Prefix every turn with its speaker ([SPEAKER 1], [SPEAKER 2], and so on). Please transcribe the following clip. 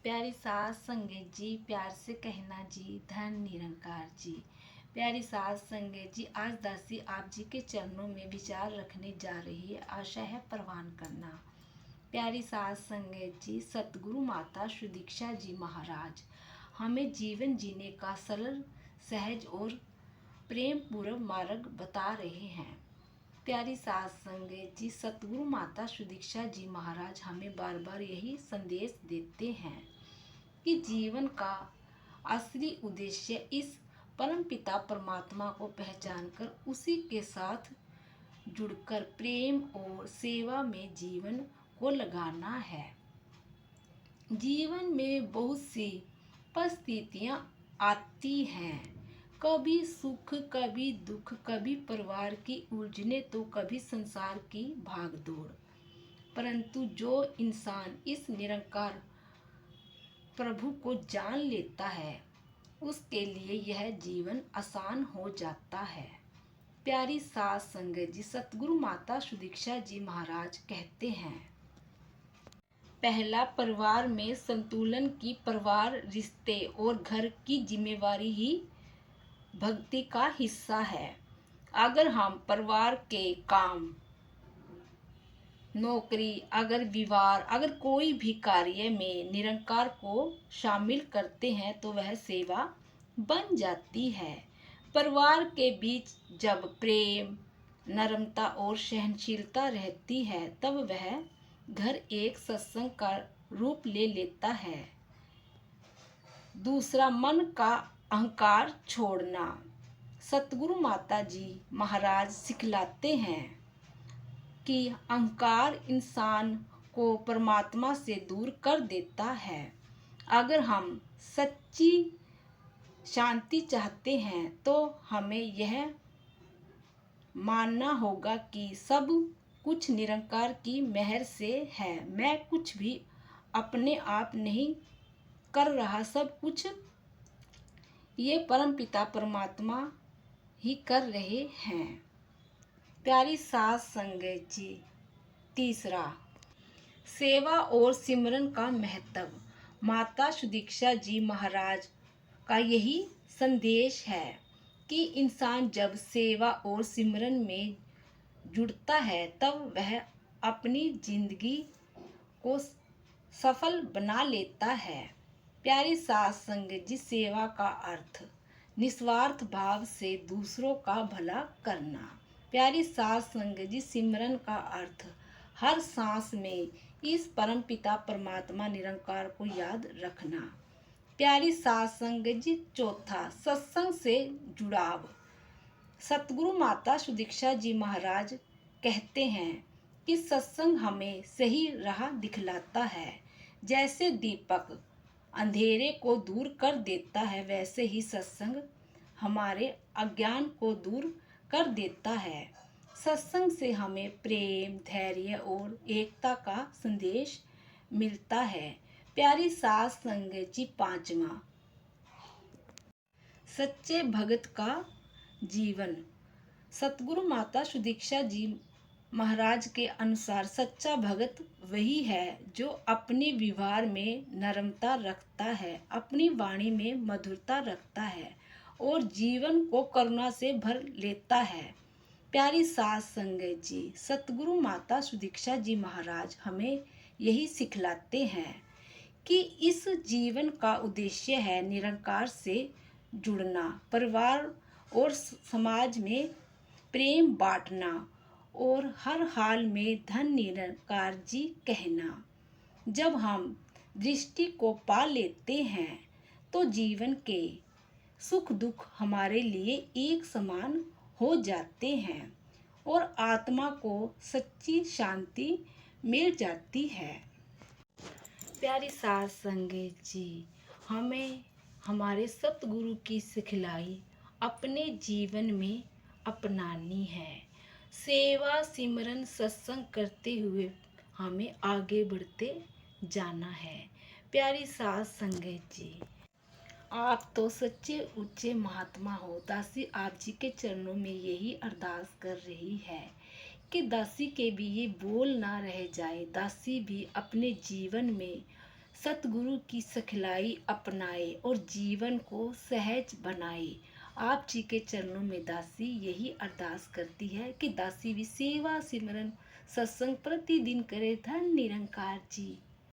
[SPEAKER 1] प्यारी सास संगत जी, प्यार से कहना जी, धन निरंकार जी। प्यारी सास संगत जी, आज दासी आप जी के चरणों में विचार रखने जा रही है, आशा है परवान करना। प्यारी सास संगत जी, सतगुरु माता सुदीक्षा जी महाराज हमें जीवन जीने का सरल, सहज और प्रेम पूर्व मार्ग बता रहे हैं। प्यारी सास संगत जी, सतगुरु माता सुदीक्षा जी महाराज हमें बार बार यही संदेश देते हैं कि जीवन का असली उद्देश्य इस परम पिता परमात्मा को पहचान कर उसी के साथ जुड़कर प्रेम और सेवा में जीवन को लगाना है। जीवन में बहुत सी परिस्थितियां आती हैं, कभी सुख कभी दुख, कभी परिवार की उलझने तो कभी संसार की भागदौड़। परंतु जो इंसान इस निरंकार प्रभु को जान लेता है उसके लिए यह जीवन आसान हो जाता है। प्यारी सास संगत जी, सतगुरु माता सुदीक्षा जी महाराज कहते हैं, पहला परिवार में संतुलन की परिवार रिश्ते और घर की जिम्मेवारी ही भक्ति का हिस्सा है। अगर हम परिवार के काम, नौकरी, अगर विवाह, अगर कोई भी कार्य में निरंकार को शामिल करते हैं तो वह सेवा बन जाती है। परिवार के बीच जब प्रेम, नम्रता और सहनशीलता रहती है तब वह घर एक सत्संग का रूप ले लेता है। दूसरा, मन का अहंकार छोड़ना। सतगुरु माता जी महाराज सिखलाते हैं कि अहंकार इंसान को परमात्मा से दूर कर देता है। अगर हम सच्ची शांति चाहते हैं तो हमें यह मानना होगा कि सब कुछ निरंकार की मेहर से है। मैं कुछ भी अपने आप नहीं कर रहा, सब कुछ ये परमपिता परमात्मा ही कर रहे हैं। प्यारी सास संगत जी, तीसरा, सेवा और सिमरन का महत्व। माता सुदीक्षा जी महाराज का यही संदेश है कि इंसान जब सेवा और सिमरन में जुड़ता है तब वह अपनी जिंदगी को सफल बना लेता है। प्यारी सास संगत जी, सेवा का अर्थ निस्वार्थ भाव से दूसरों का भला करना। प्यारी सास संगत जी, सिमरन का अर्थ हर सांस में इस परम पिता परमात्मा निरंकार को याद रखना। प्यारी सास संगत जी, चौथा, सत्संग से जुड़ाव। सतगुरु माता सुदीक्षा जी महाराज कहते हैं कि सत्संग हमें सही राह दिखलाता है। जैसे दीपक अंधेरे को दूर कर देता है वैसे ही सत्संग हमारे अज्ञान को दूर कर देता है। सत्संग से हमें प्रेम, धैर्य और एकता का संदेश मिलता है। प्यारी सास संगत जी, पांचवा, सच्चे भगत का जीवन। सतगुरु माता सुदीक्षा जी महाराज के अनुसार सच्चा भगत वही है जो अपने व्यवहार में नम्रता रखता है, अपनी वाणी में मधुरता रखता है और जीवन को करुणा से भर लेता है। प्यारी सास संगत जी, सतगुरु माता सुदीक्षा जी महाराज हमें यही सिखलाते हैं कि इस जीवन का उद्देश्य है निरंकार से जुड़ना, परिवार और समाज में प्रेम बांटना और हर हाल में धन निरंकार जी कहना। जब हम दृष्टि को पा लेते हैं तो जीवन के सुख दुख हमारे लिए एक समान हो जाते हैं और आत्मा को सच्ची शांति मिल जाती है। प्यारी सास संगत जी, हमें हमारे सतगुरु की सिखलाई अपने जीवन में अपनानी है। सेवा सिमरन सत्संग करते हुए हमें आगे बढ़ते जाना है। प्यारी सास संगत जी, आप तो सच्चे ऊंचे महात्मा हो। दासी आप जी के चरणों में यही अरदास कर रही है कि दासी के भी ये बोल ना रह जाए, दासी भी अपने जीवन में सतगुरु की सिखलाई अपनाए और जीवन को सहज बनाए। आप जी के चरणों में दासी यही अरदास करती है कि दासी भी सेवा सिमरन सत्संग प्रतिदिन करे। धन निरंकार जी।